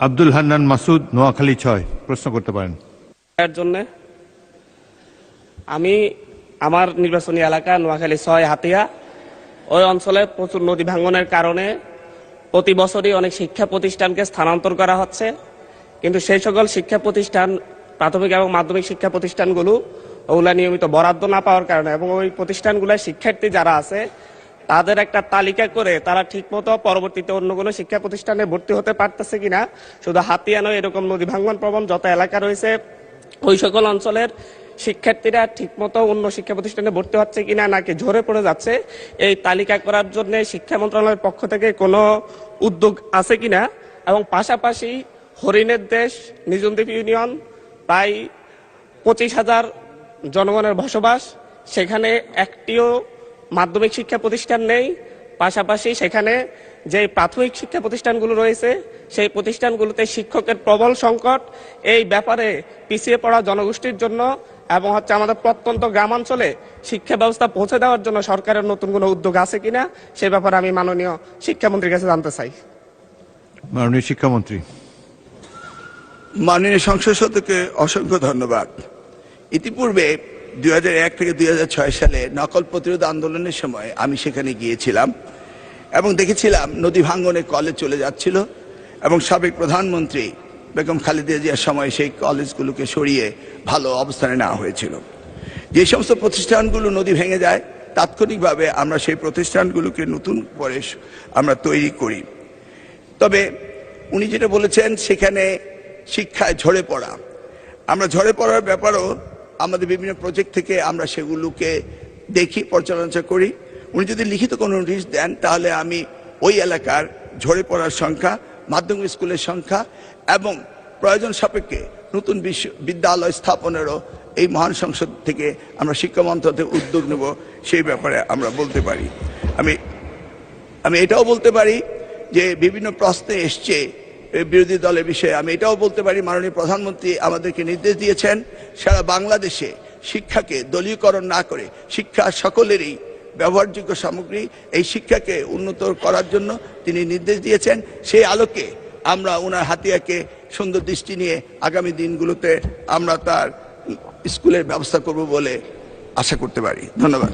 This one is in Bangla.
আব্দুল হান্নান মাসুদ, নোয়াখালী 6, প্রশ্ন করতে পারেন। এর জন্য আমি আমার নির্বাচনী এলাকা নোয়াখালী 6 হাতিয়া, ওই অঞ্চলে প্রচুর নদী ভাঙনের কারণে প্রতি বছরই অনেক শিক্ষা প্রতিষ্ঠানকে স্থানান্তর করা হচ্ছে, কিন্তু সেই সকল শিক্ষা প্রতিষ্ঠান, প্রাথমিক এবং মাধ্যমিক শিক্ষা প্রতিষ্ঠানগুলো ওগুলা নিয়মিত বরাদ্দ না পাওয়ার কারণে এবং ওই প্রতিষ্ঠানগুলোর শিক্ষার্থী যারা আছে তাদের একটা তালিকা করে তারা ঠিকমতো পরবর্তীতে অন্য কোনো শিক্ষা প্রতিষ্ঠানে ভর্তি হতে পারতেছে কিনা, শুধু হাতিয়া নয়, এরকম নদী ভাঙন প্রবণ যত এলাকা রয়েছে ওই সকল অঞ্চলের শিক্ষার্থীরা ঠিকমতো অন্য শিক্ষা প্রতিষ্ঠানে ভর্তি হচ্ছে কিনা নাকি ঝরে পড়ে যাচ্ছে, এই তালিকা করার জন্য শিক্ষা মন্ত্রণালয়ের পক্ষ থেকে কোনো উদ্যোগ আছে কিনা, এবং পাশাপাশি হরিণের দেশ নিজুমদ্বীপ ইউনিয়ন প্রায় 25,000 জনগণের বসবাস, সেখানে একটিও মাধ্যমিক শিক্ষা প্রতিষ্ঠান নেই। পাশাপাশি সেখানে যে প্রাথমিক শিক্ষা প্রতিষ্ঠানগুলো রয়েছে সেই প্রতিষ্ঠানগুলোতে শিক্ষকের প্রবল সংকট। এই ব্যাপারে পিছিয়ে পড়া জনগোষ্ঠীর জন্য এবং আমাদের প্রত্যন্ত গ্রামাঞ্চলে শিক্ষা ব্যবস্থা পৌঁছে দেওয়ার জন্য সরকারের নতুন কোনো উদ্যোগ আছে কিনা সে ব্যাপারে আমি মাননীয় শিক্ষামন্ত্রীর কাছে জানতে চাই। মাননীয় শিক্ষামন্ত্রী। মাননীয় সংসদ সদস্যকে অসংখ্য ধন্যবাদ। ইতিপূর্বে 2001 থেকে 2006 সালে নকল প্রতিরোধ আন্দোলনের সময় আমি সেখানে গিয়েছিলাম এবং দেখেছিলাম নদী ভাঙ্গনে কলেজ চলে যাচ্ছিল এবং সাবেক প্রধানমন্ত্রী বেগম খালেদা জিয়ার সময় সেই কলেজগুলোকে সরিয়ে ভালো অবস্থানে নেওয়া হয়েছিল। যে সমস্ত প্রতিষ্ঠানগুলো নদী ভেঙে যায় তাৎক্ষণিকভাবে আমরা সেই প্রতিষ্ঠানগুলোকে নতুন করে আমরা তৈরি করি। তবে উনি যেটা বলেছেন সেখানে শিক্ষায় ঝরে পড়া, আমরা ঝরে পড়ার ব্যাপারও আমাদের বিভিন্ন প্রজেক্ট থেকে আমরা সেগুলোকে দেখি, পর্যালোচনা করি। উনি যদি লিখিত কোনো নোটিশ দেন তাহলে আমি ওই এলাকার ঝরে পড়ার সংখ্যা, মাধ্যমিক স্কুলের সংখ্যা এবং প্রয়োজন সাপেক্ষে নতুন বিদ্যালয় স্থাপনেরও এই মহান সংসদ থেকে আমরা শিক্ষা মন্ত্রণালয় উদ্যোগ নেব, সেই ব্যাপারে আমরা বলতে পারি। আমি এটাও বলতে পারি যে বিভিন্ন প্রশ্নে এসছে বিরোধী দলের বিষয়ে, আমি এটাও বলতে পারি মাননীয় প্রধানমন্ত্রী আমাদেরকে নির্দেশ দিয়েছেন সারা বাংলাদেশে শিক্ষাকে দলীয়করণ না করে শিক্ষা সকলেরই ব্যবহারযোগ্য সামগ্রী, এই শিক্ষাকে উন্নত করার জন্য তিনি নির্দেশ দিয়েছেন। সেই আলোকে আমরা ওনার হাতিয়াকে সুন্দর দৃষ্টি নিয়ে আগামী দিনগুলোতে আমরা তার স্কুলের ব্যবস্থা করব বলে আশা করতে পারি। ধন্যবাদ।